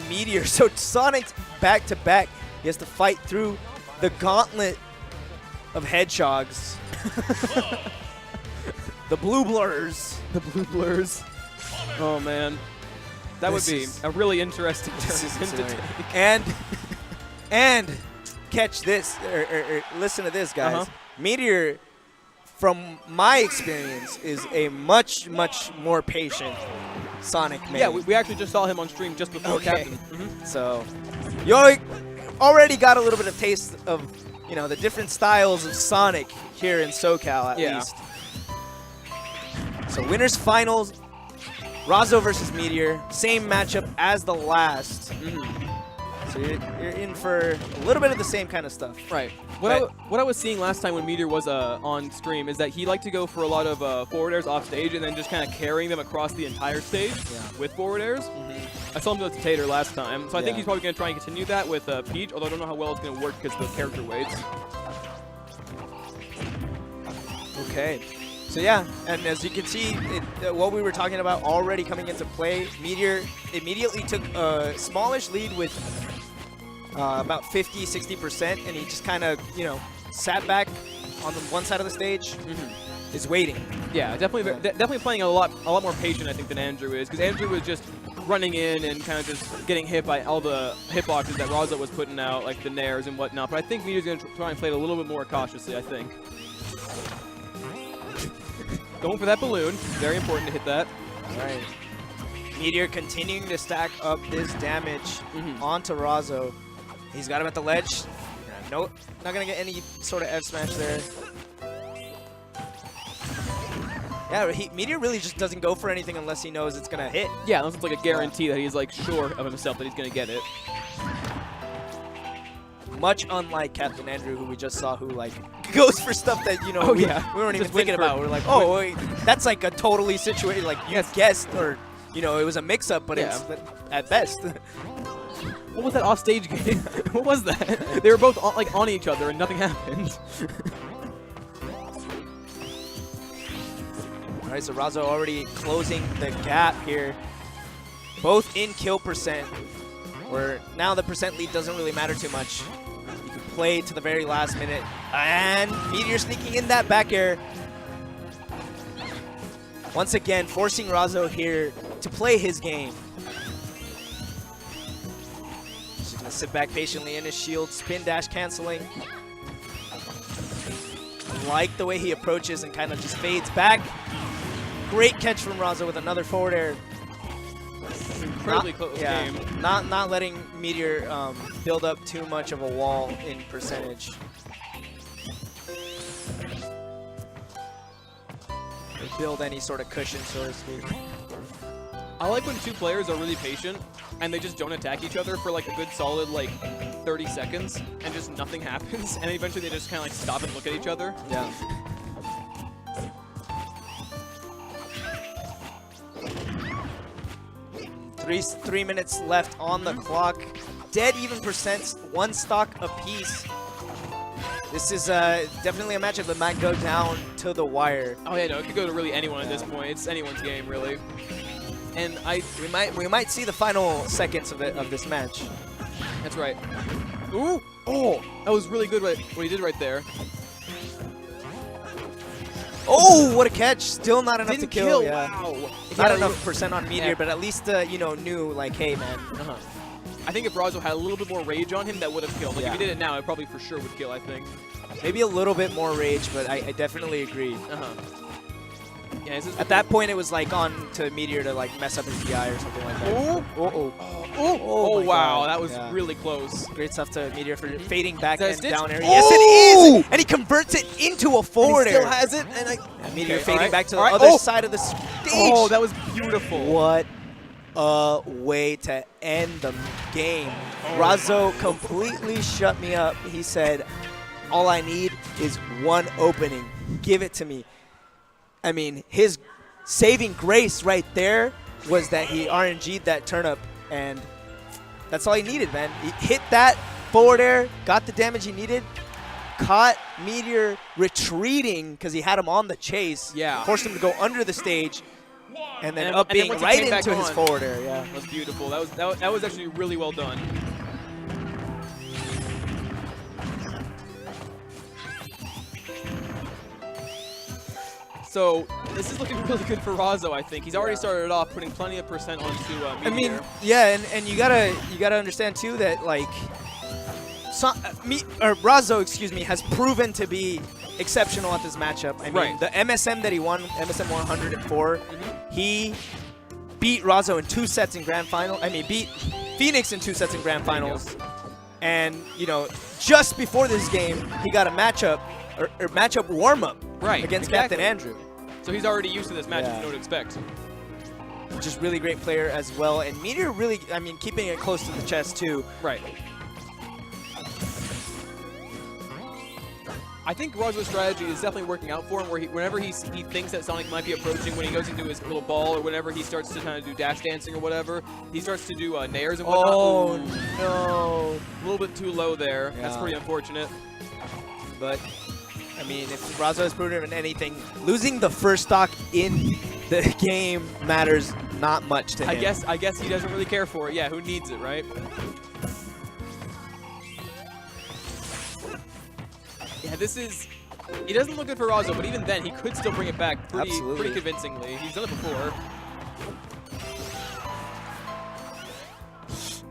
Meteor. So Sonic's back-to-back. He has to fight through the gauntlet of hedgehogs. The blue blurs. The blue blurs. Oh, man. That would be a really interesting turn to take. And catch this, or listen to this, guys. Meteor, from my experience, is a much, much more patient Sonic man. Yeah, we actually just saw him on stream just before Captain. So you already got a little bit of taste of, you know, the different styles of Sonic here in SoCal, at least. So winners finals, Razo versus Meteor, same matchup as the last. So you're in for a little bit of the same kind of stuff. Right. What I was seeing last time when Meteor was on stream is that he liked to go for a lot of forward airs off stage and then just kind of carrying them across the entire stage with forward airs. I saw him do it to Tater last time, so I think he's probably going to try and continue that with Peach, although I don't know how well it's going to work because of the character weights. Okay. So yeah, and as you can see, what we were talking about already coming into play, Meteor immediately took a smallish lead with about 50–60%, and he just kind of, you know, sat back on the one side of the stage, is waiting. Yeah, definitely playing a lot more patient, I think, than Andrew is, because Andrew was just running in and kind of just getting hit by all the hitboxes that Razo was putting out, like the nairs and whatnot. But I think Meteor's going to try and play it a little bit more cautiously, I think. Going for that balloon. Very important to hit that. All right. Meteor continuing to stack up this damage onto Razo. He's got him at the ledge. Nope, not going to get any sort of F smash there. Yeah, Meteor really just doesn't go for anything unless he knows it's going to hit. Yeah, unless it's like a guarantee that he's like sure of himself that he's going to get it. Much unlike Captain Andrew, who we just saw, who like goes for stuff that, you know, we weren't even thinking about. We're like, oh, wait, that's like a totally situated, like you guessed, or, you know, it was a mix-up, but it's at best. What was that off-stage game? What was that? They were both on each other and nothing happened. All right, so Razo already closing the gap here. Both in kill percent, where now the percent lead doesn't really matter too much. You can play to the very last minute. And Meteor sneaking in that back air. Once again, forcing Razo here to play his game. He's just going to sit back patiently in his shield, spin dash canceling. Like the way he approaches and kind of just fades back. Great catch from Razo with another forward air. Incredibly close game. Not letting Meteor build up too much of a wall in percentage. Or build any sort of cushion, so to speak. I like when two players are really patient and they just don't attack each other for like a good solid like 30 seconds and just nothing happens, and eventually they just kind of like stop and look at each other. Yeah. Three minutes left on the clock. Dead even percents, one stock apiece. This is definitely a matchup that might go down to the wire. Oh yeah, no, it could go to really anyone at this point. It's anyone's game, really. And we might see the final seconds of this match. That's right. Ooh! Oh, that was really good what he did right there. Oh, what a catch! Still not enough to kill. Yeah. Wow. Not enough percent on Meteor, but at least you know, knew like, hey man. I think if Razo had a little bit more rage on him, that would have killed. Like if he did it now, it probably for sure would kill, I think. Maybe a little bit more rage, but I definitely agree. Yeah, at that point, it was like on to Meteor to like mess up his DI or something like that. Oh wow, that was really close. Great stuff to Meteor for fading back and down air. Yes, it is! And he converts it into a forward air. Still has it, and Meteor fading back to the other side of the stage. Oh, that was beautiful. What a way to end the game. Razo completely shut me up. He said, all I need is one opening. Give it to me. I mean, his saving grace right there was that he RNG'd that turnip, and that's all he needed, man. He hit that forward air, got the damage he needed, caught Meteor retreating because he had him on the chase. Yeah. Forced him to go under the stage, And then up being once he right came back into his on, forward air, yeah. That was beautiful. That was actually really well done. So this is looking really good for Razo, I think. He's already started off putting plenty of percent onto Meteor. I mean, yeah, and you gotta understand too that like Razo, excuse me, has proven to be exceptional at this matchup. I mean, the MSM that he won, MSM 104, he beat Razo in 2 sets in grand final. I mean, beat Phoenix in 2 sets in grand finals. And you know, just before this game, he got a matchup or matchup warm up against Captain Andrew. So he's already used to this matchup. You know what to expect. Just really great player as well, and Meteor really, I mean, keeping it close to the chest too. Right. I think Razo's strategy is definitely working out for him, where whenever he thinks that Sonic might be approaching, when he goes into his little ball, or whenever he starts to kind of do dash dancing or whatever, he starts to do nairs and whatnot. Oh, no. A little bit too low there. Yeah. That's pretty unfortunate. But, I mean, if Razo has proven anything, losing the first stock in the game matters not much to him. I guess he doesn't really care for it. Yeah, who needs it, right? Yeah, this is... It doesn't look good for Razo, but even then, he could still bring it back pretty convincingly. He's done it before.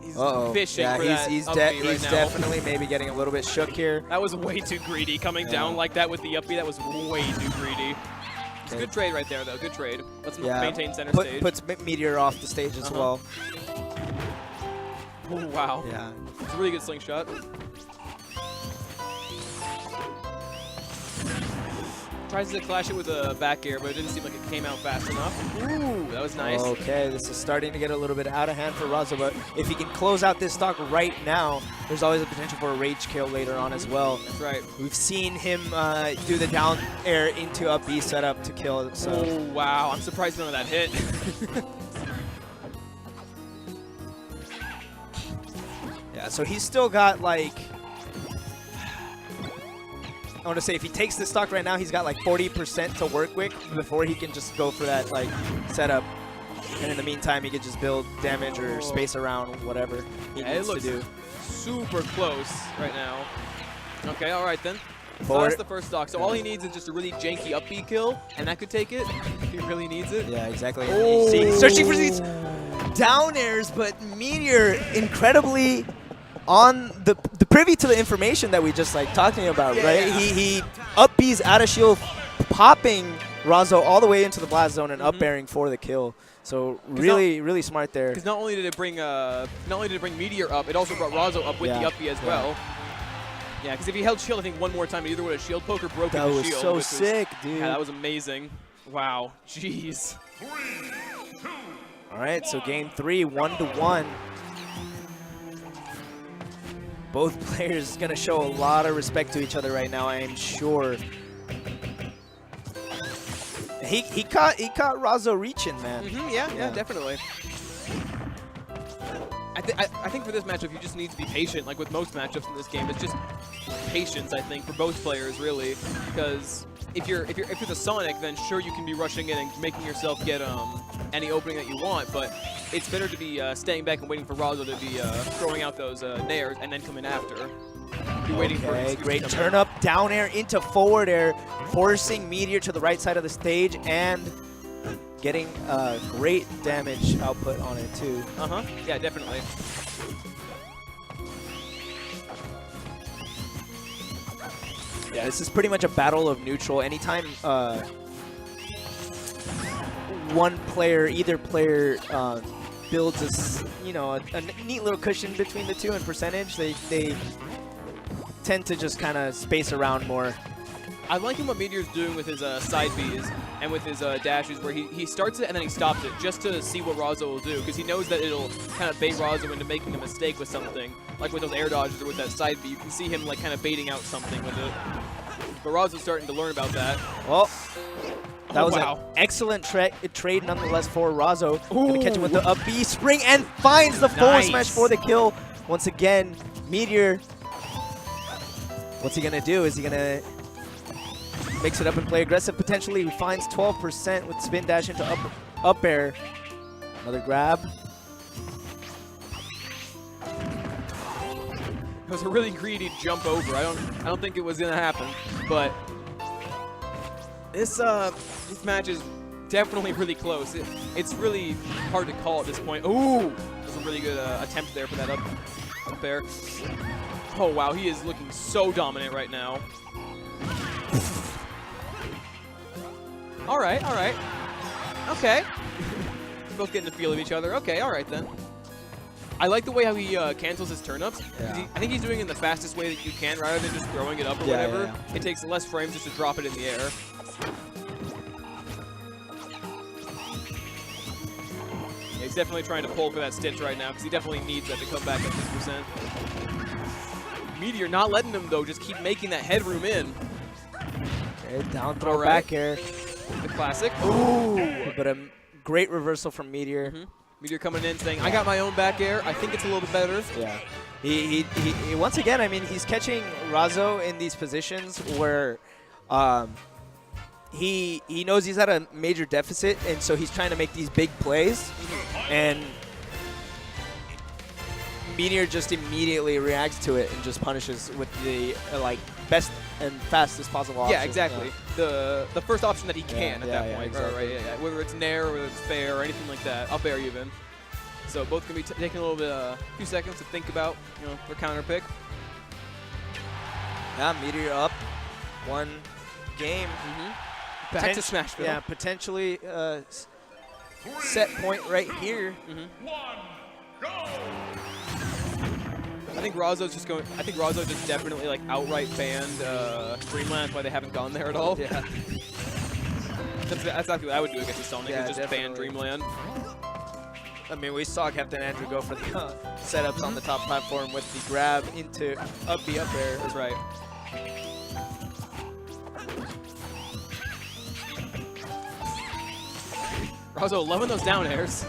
He's fishing for that he's up-B right now. Definitely maybe getting a little bit shook here. That was way too greedy. Coming down like that with the up-B, that was way too greedy. It's a good trade right there, though. Good trade. Let's maintain center stage. Puts Meteor off the stage as well. Oh, wow. Yeah. It's a really good slingshot. Tries to clash it with a back air, but it didn't seem like it came out fast enough. Ooh, that was nice. Okay, this is starting to get a little bit out of hand for Razo, but if he can close out this stock right now, there's always a potential for a rage kill later on as well. That's right. We've seen him do the down air into up B setup to kill. So. Oh, wow. I'm surprised none of that hit. Yeah, so he's still got like... I want to say if he takes this stock right now, he's got like 40% to work with before he can just go for that like setup. And in the meantime, he could just build damage or space around whatever he needs to do. Super close right now. Okay, all right then. So that's the first stock. So all he needs is just a really janky up B kill, and that could take it if he really needs it. Yeah, exactly. Oh. See, searching for these down airs, but Meteor incredibly on the privy to the information that we just like talking about, right? Yeah. He up B's out of shield, popping Razo all the way into the blast zone and up airing for the kill. So really smart there. Because not only did it bring Meteor up, it also brought Razo up with the up B as well. Yeah, because if he held shield, I think one more time, either would have shield poker broken the shield. That was so sick, dude. Yeah, that was amazing. Wow, jeez. 3, 2, all right, so game 3, 1-1. Both players going to show a lot of respect to each other right now, I am sure. He caught Razo reaching, man. Yeah, definitely. I think for this matchup, you just need to be patient. Like with most matchups in this game, it's just patience. I think for both players, really, because if you're the Sonic, then sure you can be rushing in and making yourself get any opening that you want. But it's better to be staying back and waiting for Razo to be throwing out those nairs and then coming after. Waiting for an great turn up, down air into forward air, forcing Meteor to the right side of the stage and getting great damage output on it too. Yeah, definitely. Yeah, this is pretty much a battle of neutral. Anytime either player builds a neat little cushion between the two in percentage, they tend to just kind of space around more. I like him what Meteor's doing with his side Bs and with his dashes, where he starts it and then he stops it just to see what Razo will do, because he knows that it'll kind of bait Razo into making a mistake with something, like with those air dodges or with that side B. You can see him like kind of baiting out something with it. But Razo's starting to learn about that. Well, that was an excellent trade nonetheless for Razo. Gonna catch him with the up B spring and finds the forward smash for the kill. Once again, Meteor. What's he gonna do? Is he gonna mix it up and play aggressive? Potentially, he finds 12% with spin dash into up air. Another grab. It was a really greedy jump over. I don't think it was gonna happen, but this match is definitely really close. It's really hard to call at this point. Ooh, that's a really good attempt there for that up air. Oh wow, he is looking so dominant right now. All right, okay. Both getting the feel of each other. Okay, all right then. I like the way how he cancels his turn-ups. Yeah. I think he's doing it in the fastest way that you can, rather than just throwing it up or whatever. Yeah. It takes less frames just to drop it in the air. Yeah, he's definitely trying to pull for that stitch right now, because he definitely needs that to come back at 6%. Meteor not letting him, though, just keep making that headroom in. Okay, down throw back air. The classic. Ooh, but a great reversal from Meteor. Mm-hmm. Meteor coming in saying, I got my own back air. I think it's a little bit better. Yeah. He once again, I mean, he's catching Razo in these positions where he knows he's at a major deficit, and so he's trying to make these big plays. And Meteor just immediately reacts to it and just punishes with the best and fastest possible option. Yeah, exactly. Yeah. The first option that he can at that point. Exactly. Whether it's nair or whether it's fair or anything like that, up air even. So both can be taking a little bit, a few seconds to think about, their counter pick. Yeah, Meteor up 1 game. Back to Smashville. Yeah, potentially set point right here. I think Razo's just definitely outright banned Dreamland. That's why they haven't gone there at all. Yeah. That's exactly what I would do against Sonic. Yeah, just ban Dreamland. I mean, we saw Captain Andrew go for the setups on the top platform with the grab into up the up air. That's right. Razo loving those down airs.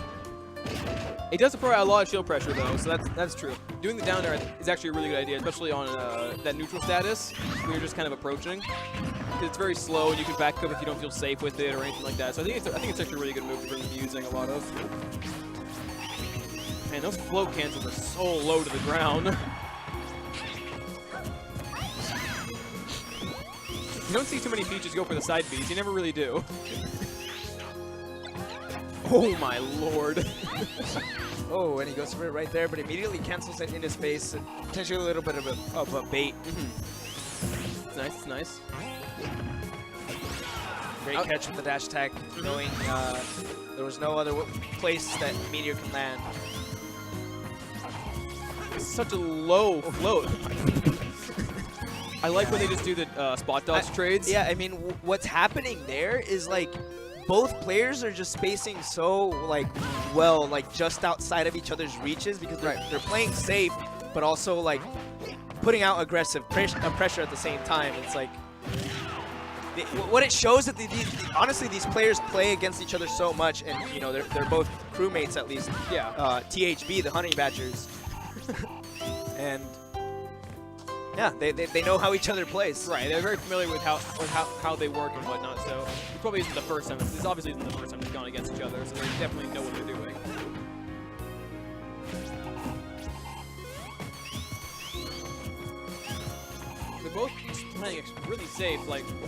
It does provide a lot of shield pressure though, so that's true. Doing the down air is actually a really good idea, especially on that neutral status when you're just kind of approaching. It's very slow, and you can back up if you don't feel safe with it or anything like that. So I think it's actually a really good move for them to be using a lot of. Man, those float cancels are so low to the ground. You don't see too many Peaches go for the side Bs. You never really do. Oh my lord. Oh, and he goes for it right there, but immediately cancels it into space. Potentially a little bit of a bait. It's nice, it's nice. Great catch with the dash attack, knowing there was no other place that Meteor can land. It's such a low float. I like when they just do the spot dodge trades. Yeah, I mean, what's happening there is both players are just spacing so well, just outside of each other's reaches, because they're playing safe, but also putting out aggressive pressure at the same time. It's what it shows that honestly these players play against each other so much, and they're both crewmates at least. Yeah. tHB, the Honey Badgers, and yeah, they know how each other plays. Right, they're very familiar with how they work and whatnot. So it probably isn't the first time. This obviously isn't the first time they've gone against each other. So they definitely know what they're doing. They're both playing really safe.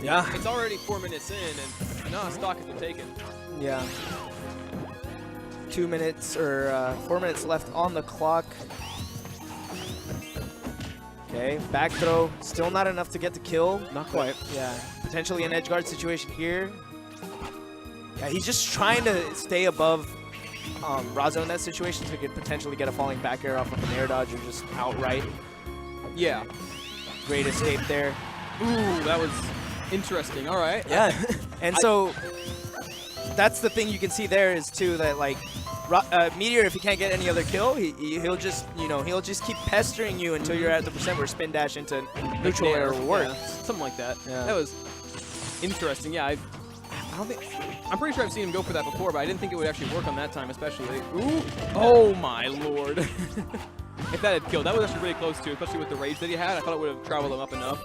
Yeah, it's already 4 minutes in, and no stock has been taken. Yeah. 2 minutes or 4 minutes left on the clock. Okay, back throw, still not enough to get the kill. Not quite. Yeah, potentially an edge guard situation here. Yeah, he's just trying to stay above Razo in that situation so he could potentially get a falling back air off of an air dodge or just outright. Yeah. Great escape there. Ooh, that was interesting. All right. Yeah, and so that's the thing you can see there is too that Meteor, if he can't get any other kill, he'll just he'll just keep pestering you until you're at the % where spin dash into neutral air will work. Yeah, something like that. Yeah. That was interesting. Yeah, I'm pretty sure I've seen him go for that before, but I didn't think it would actually work on that time, especially. Ooh! Oh my lord! If that had killed, that was actually really close too, especially with the rage that he had. I thought it would have traveled him up enough.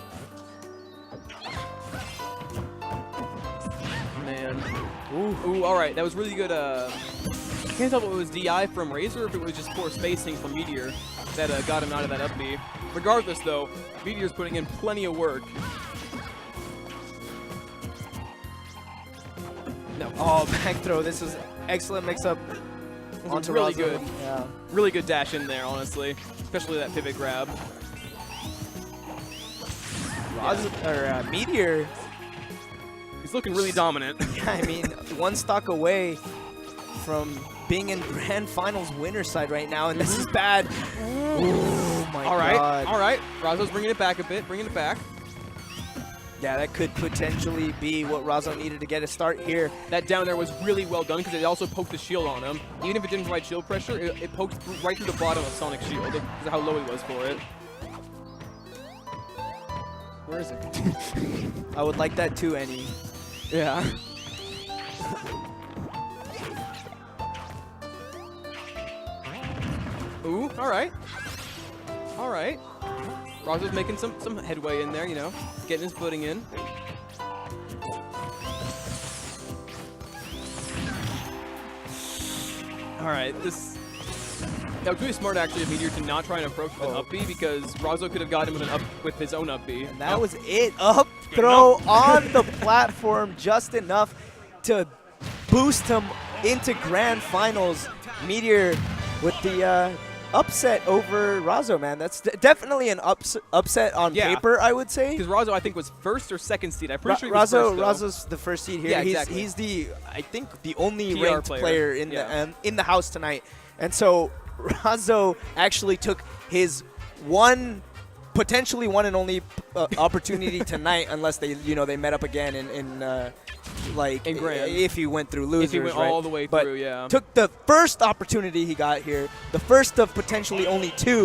Man. Ooh, all right. That was really good. I can't tell if it was DI from Razo or if it was just poor spacing from Meteor that got him out of that up B. Regardless, though, Meteor's putting in plenty of work. No. Oh, back throw. This was excellent mix-up. Onto really Razo. good. Yeah. Really good dash in there, honestly. Especially that pivot grab. Meteor. He's looking really dominant. Yeah, I mean, one stock away from being in Grand Finals winner side right now, and this is bad. Oh my God. All right. Razo's bringing it back a bit, bringing it back. Yeah, that could potentially be what Razo needed to get a start here. That down there was really well done because it also poked the shield on him. Even if it didn't provide shield pressure, it poked right through the bottom of Sonic's shield because of how low he was for it. Where is it? I would like that too, Enny. Yeah. Ooh, all right. All right. Razo's making some headway in there, you know, getting his footing in. All right, that was really smart actually of Meteor to not try and approach with an up B because Razo could have got him with his own up B. And that was it. Up throw on the platform just enough to boost him into Grand Finals. Meteor with the upset over Razo, man. That's definitely an upset on paper, I would say. Because Razo, I think, was first or second seed. I'm pretty sure he was first, Razo's the first seed here. Yeah, exactly. He's the, I think, the only PR ranked player in the house tonight. And so Razo actually took his potentially one and only opportunity tonight, unless they met up again in Grand. If he went through losers, if he went all the way through, yeah. Took the first opportunity he got here, the first of potentially only two.